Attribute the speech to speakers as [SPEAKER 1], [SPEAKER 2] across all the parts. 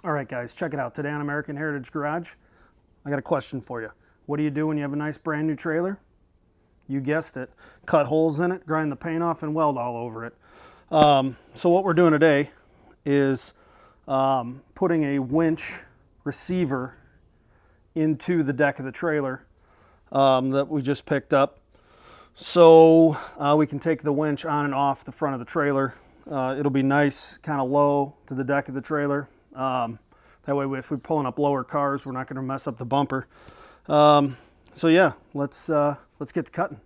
[SPEAKER 1] All right, guys, check it out. Today on American Heritage Garage, I got a question for you. What do you do when you have a nice brand new trailer? You guessed it. Cut holes in it, grind the paint off, and weld all over it. So what we're doing today is putting a winch receiver into the deck of the trailer that we just picked up. So we can take the winch on and off the front of the trailer. It'll be nice, kind of low to the deck of the trailer. That way, if we're pulling up lower cars, we're not going to mess up the bumper. So yeah, let's get to cutting.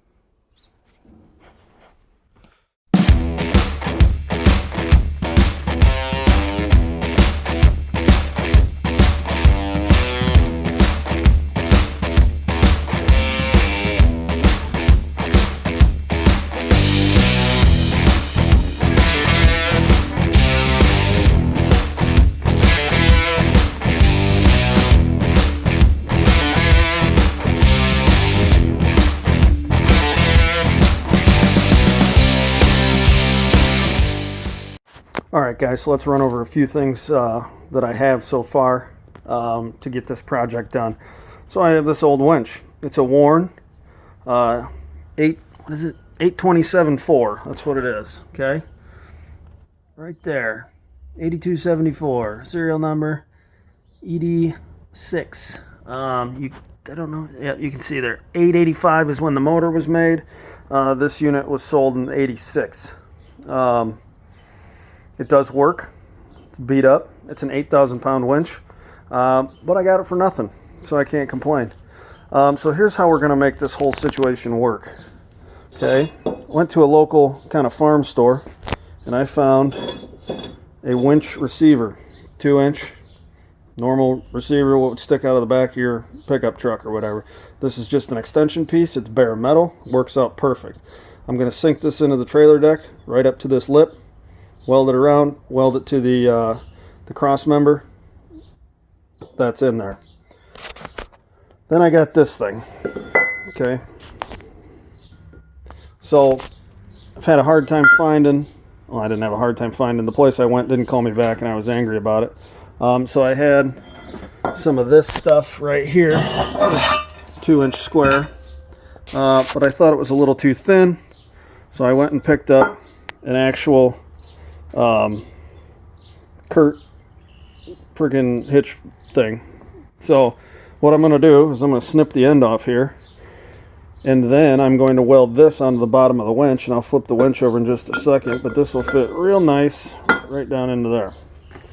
[SPEAKER 1] All right, guys, so let's run over a few things that I have so far to get this project done. So I have this old winch. It's a worn 827.4. That's what it is, okay? Right there, 8274, serial number ED6. I don't know, yeah, you can see there, 885 is when the motor was made. This unit was sold in 86. It does work. It's beat up. It's an 8,000 pound winch, but I got it for nothing, so I can't complain. So here's how we're going to make this whole situation work. Okay, went to a local kind of farm store, and I found a winch receiver, 2-inch normal receiver, what would stick out of the back of your pickup truck or whatever. This is just an extension piece. It's bare metal. Works out perfect. I'm going to sink this into the trailer deck right up to this lip. Weld it around, weld it to the cross member. That's in there. Then I got this thing. Okay. So I've had a hard time finding. Well, I didn't have a hard time finding. The place I went didn't call me back, and I was angry about it. So I had some of this stuff right here, 2-inch square. But I thought it was a little too thin, so I went and picked up an actual friggin' hitch thing. So what I'm going to do is I'm going to snip the end off here, and then I'm going to weld this onto the bottom of the winch, and I'll flip the winch over in just a second, but this will fit real nice right down into there.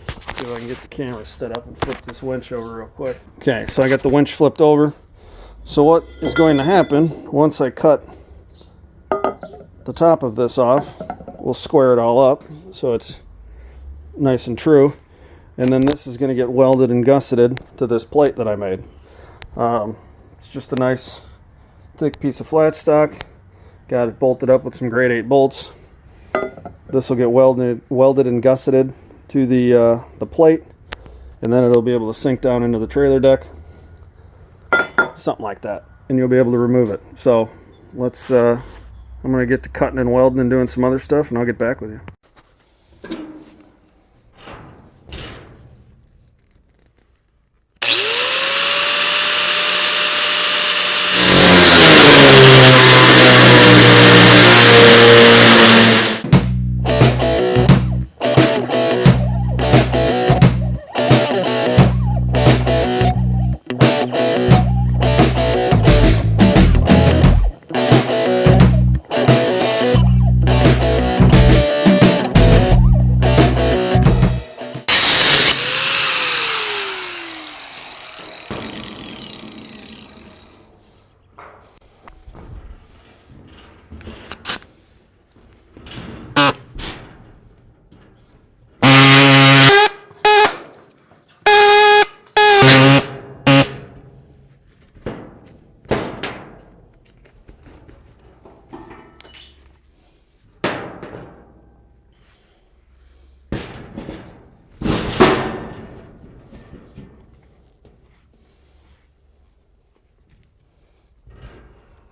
[SPEAKER 1] Let's see if I can get the camera set up and flip this winch over real quick. Okay, so I got the winch flipped over. So what is going to happen once I cut the top of this off, we'll square it all up so it's nice and true, and then this is going to get welded and gusseted to this plate that I made. It's just a nice thick piece of flat stock. Got it bolted up with some grade 8 bolts. This will get welded and gusseted to the plate, and then it'll be able to sink down into the trailer deck, something like that, and you'll be able to remove it. So let's I'm going to get to cutting and welding and doing some other stuff, and I'll get back with you.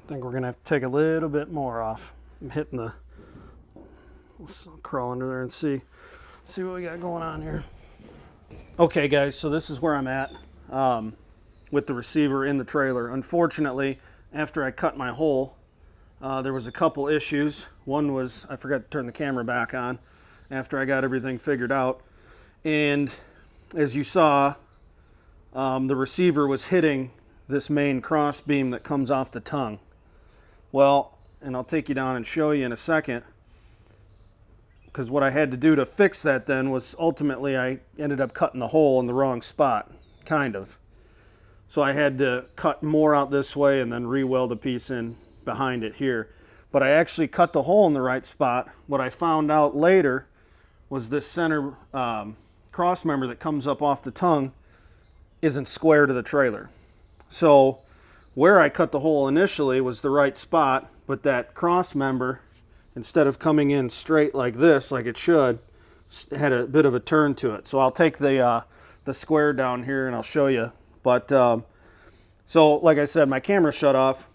[SPEAKER 1] I think we're going to have to take a little bit more off. I'm hitting the... Let's crawl under there and see what we got going on here. Okay guys, so this is where I'm at with the receiver in the trailer. Unfortunately, after I cut my hole, there was a couple issues. One was I forgot to turn the camera back on after I got everything figured out. And as you saw, the receiver was hitting this main cross beam that comes off the tongue. Well, and I'll take you down and show you in a second, because what I had to do to fix that then was ultimately I ended up cutting the hole in the wrong spot, kind of. So I had to cut more out this way and then re-weld a piece in behind it here. But I actually cut the hole in the right spot. What I found out later was this center cross member that comes up off the tongue isn't square to the trailer. So where I cut the hole initially was the right spot, but that cross member, instead of coming in straight like this, like it should, had a bit of a turn to it. So I'll take the square down here and I'll show you. But so like I said, my camera shut off.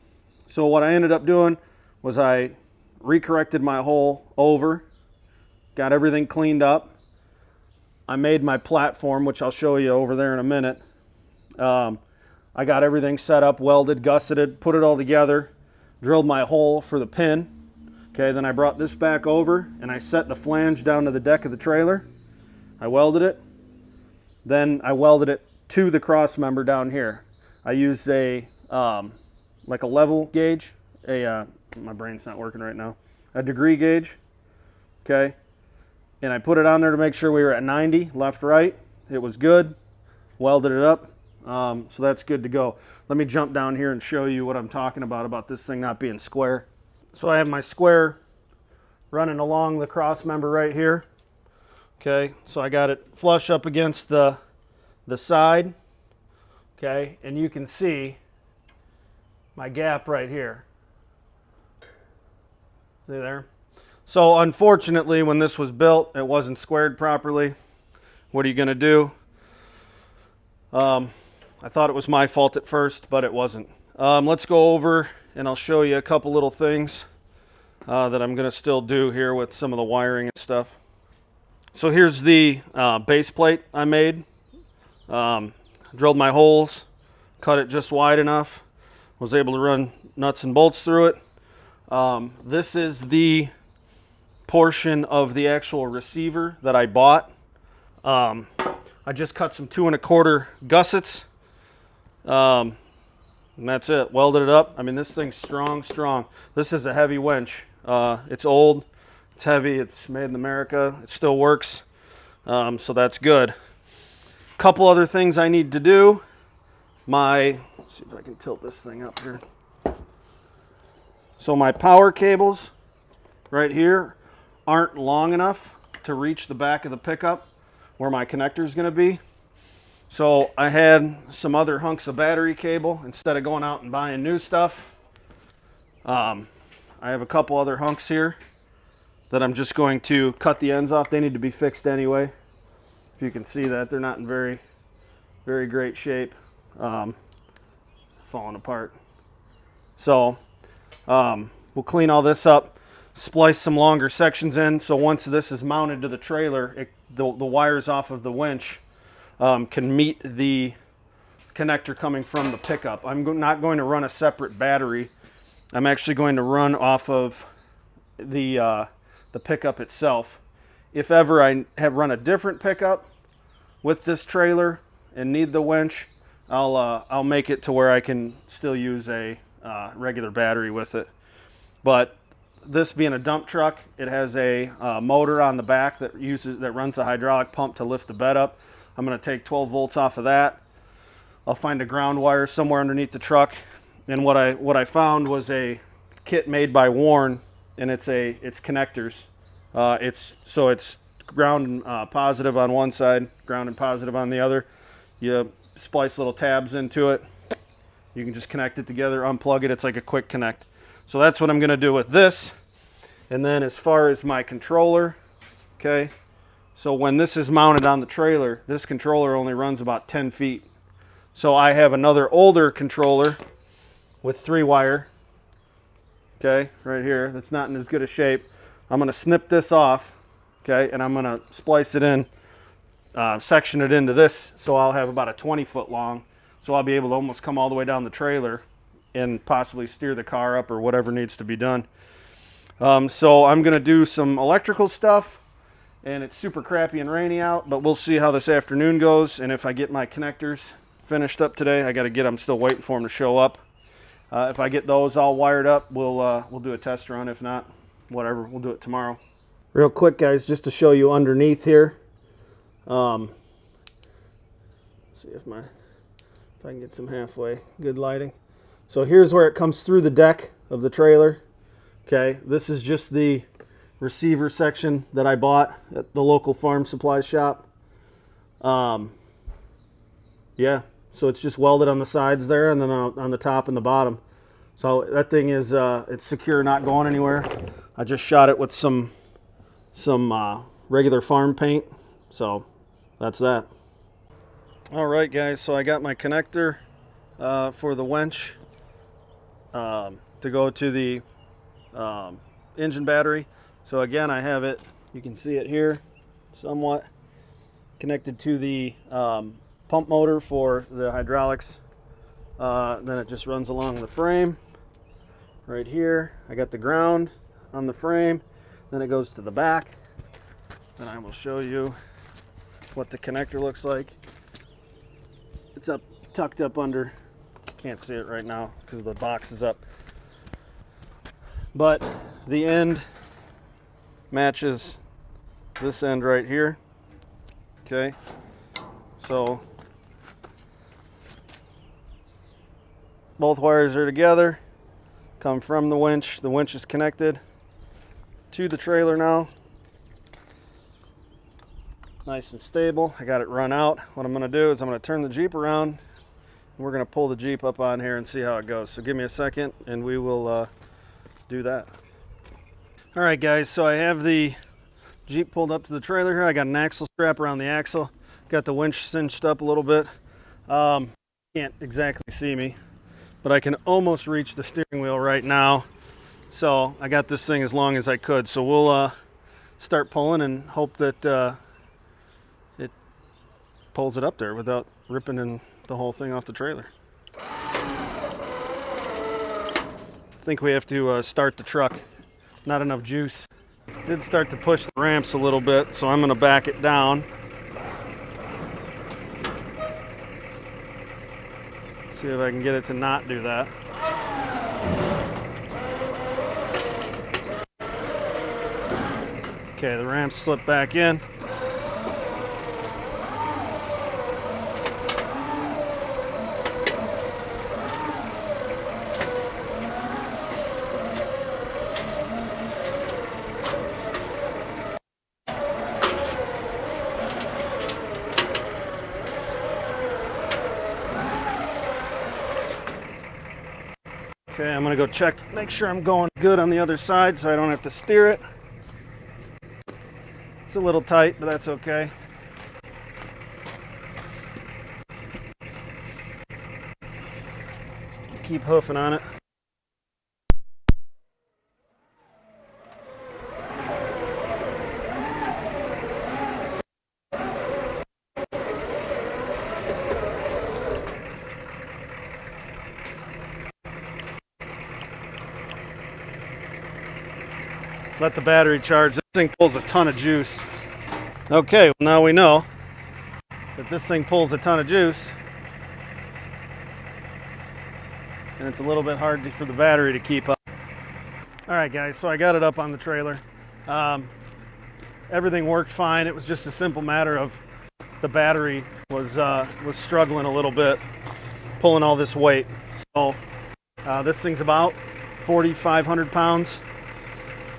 [SPEAKER 1] So what I ended up doing was I recorrected my hole over, got everything cleaned up. I made my platform, which I'll show you over there in a minute. I got everything set up, welded, gusseted, put it all together, drilled my hole for the pin. Okay, then I brought this back over and I set the flange down to the deck of the trailer. I welded it. Then I welded it to the cross member down here. I used a like a level gauge, my brain's not working right now, a degree gauge. Okay, and I put it on there to make sure we were at 90 left right. It was good. Welded it up. So that's good to go. Let me jump down here and show you what I'm talking about this thing not being square. So I have my square running along the cross member right here. Okay, so I got it flush up against the side. Okay, and you can see my gap right here. See there? So unfortunately, when this was built, it wasn't squared properly. What are you going to do? I thought it was my fault at first, but it wasn't. Let's go over and I'll show you a couple little things that I'm going to still do here with some of the wiring and stuff. So here's the base plate I made. Drilled my holes, cut it just wide enough, was able to run nuts and bolts through it. This is the portion of the actual receiver that I bought. I just cut some 2 1/4 gussets, and that's it. Welded it up. I mean, this thing's strong. This is a heavy winch. It's old, it's heavy, it's made in America, it still works, so that's good. Couple other things I need to do. Let's see if I can tilt this thing up here. So my power cables right here aren't long enough to reach the back of the pickup where my connector is going to be. So I had some other hunks of battery cable instead of going out and buying new stuff. I have a couple other hunks here that I'm just going to cut the ends off. They need to be fixed anyway. If you can see that, they're not in very great shape, falling apart. So we'll clean all this up, splice some longer sections in, so once this is mounted to the trailer, the wires off of the winch can meet the connector coming from the pickup. I'm not going to run a separate battery. I'm actually going to run off of the pickup itself. If ever I have run a different pickup with this trailer and need the winch, I'll make it to where I can still use a regular battery with it. But this being a dump truck, it has a motor on the back that runs the hydraulic pump to lift the bed up. I'm going to take 12 volts off of that. I'll find a ground wire somewhere underneath the truck. And what I found was a kit made by Warren, and it's connectors. It's ground and positive on one side, ground and positive on the other. You splice little tabs into it. You can just connect it together, unplug it. It's like a quick connect. So that's what I'm going to do with this. And then as far as my controller, okay, so when this is mounted on the trailer, this controller only runs about 10 feet. So I have another older controller with 3-wire, okay, right here, that's not in as good a shape. I'm going to snip this off, okay, and I'm going to splice it in section it into this, so I'll have about a 20-foot long, so I'll be able to almost come all the way down the trailer and possibly steer the car up or whatever needs to be done. So I'm going to do some electrical stuff, and it's super crappy and rainy out, but we'll see how this afternoon goes, and if I get my connectors finished up today. I got to get them, still waiting for them to show up. If I get those all wired up, we'll do a test run. If not, whatever, we'll do it tomorrow. Real quick, guys, just to show you underneath here. See if I can get some halfway good lighting. So here's where it comes through the deck of the trailer. Okay, this is just the receiver section that I bought at the local farm supply shop. Yeah, so it's just welded on the sides there, and then on the top and the bottom. So that thing is it's secure, not going anywhere. I just shot it with some regular farm paint. So that's that. All right, guys, so I got my connector for the winch to go to the engine battery. So again, I have it, you can see it here somewhat, connected to the pump motor for the hydraulics. Then it just runs along the frame right here. I got the ground on the frame, then it goes to the back, and I will show you what the connector looks like. It's up, tucked up under, can't see it right now because the box is up, but the end matches this end right here. Okay, so both wires are together, come from the winch. The winch is connected to the trailer now, nice and stable. I got it run out. What I'm going to do is I'm going to turn the Jeep around, and we're going to pull the Jeep up on here and see how it goes. So give me a second and we will do that. All right, guys, so I have the Jeep pulled up to the trailer here. I got an axle strap around the axle, got the winch cinched up a little bit. Can't exactly see me, but I can almost reach the steering wheel right now. So I got this thing as long as I could. So we'll start pulling and hope that it pulls it up there without ripping the whole thing off the trailer. I think we have to start the truck. Not enough juice. Did start to push the ramps a little bit, so I'm going to back it down. See if I can get it to not do that. Okay, the ramps slip back in. Okay, I'm gonna go check, make sure I'm going good on the other side so I don't have to steer it. It's a little tight, but that's okay. Keep hoofing on it. Let the battery charge. This thing pulls a ton of juice. Okay, well now we know that this thing pulls a ton of juice, and it's a little bit hard for the battery to keep up. All right, guys, so I got it up on the trailer. Everything worked fine. It was just a simple matter of the battery was struggling a little bit, pulling all this weight. So this thing's about 4,500 pounds.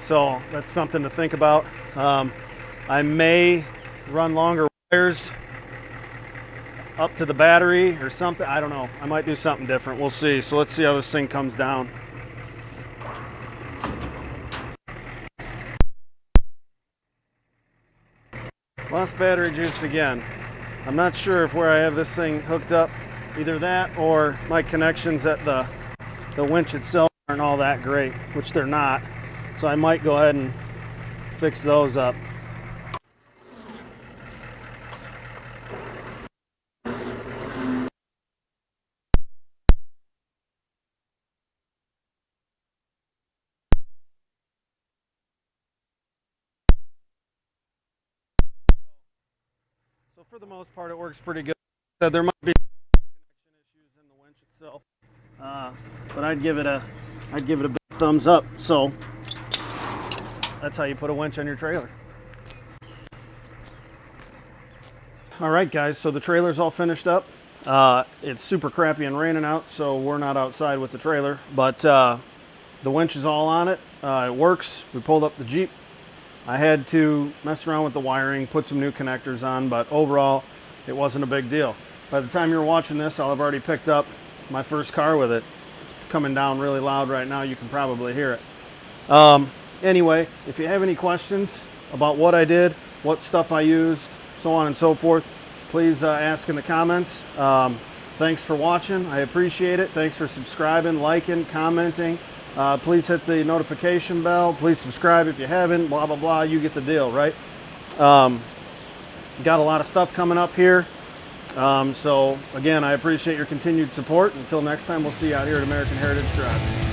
[SPEAKER 1] So that's something to think about. I may run longer wires up to the battery or something. I don't know. I might do something different. We'll see. So let's see how this thing comes down. Lost battery juice again. I'm not sure if where I have this thing hooked up, either that or my connections at the winch itself aren't all that great, which they're not. So I might go ahead and fix those up. So for the most part, it works pretty good. There might be connection issues in the winch itself, but I'd give it a big thumbs up. So that's how you put a winch on your trailer. All right, guys. So the trailer's all finished up. It's super crappy and raining out, so we're not outside with the trailer. But the winch is all on it. It works. We pulled up the Jeep. I had to mess around with the wiring, put some new connectors on, but overall, it wasn't a big deal. By the time you're watching this, I'll have already picked up my first car with it. It's coming down really loud right now. You can probably hear it. Anyway, if you have any questions about what I did, what stuff I used, so on and so forth, please ask in the comments. Thanks for watching. I appreciate it. Thanks for subscribing, liking, commenting. Please hit the notification bell. Please subscribe if you haven't. Blah, blah, blah. You get the deal, right? Got a lot of stuff coming up here. So, again, I appreciate your continued support. Until next time, we'll see you out here at American Heritage Drive.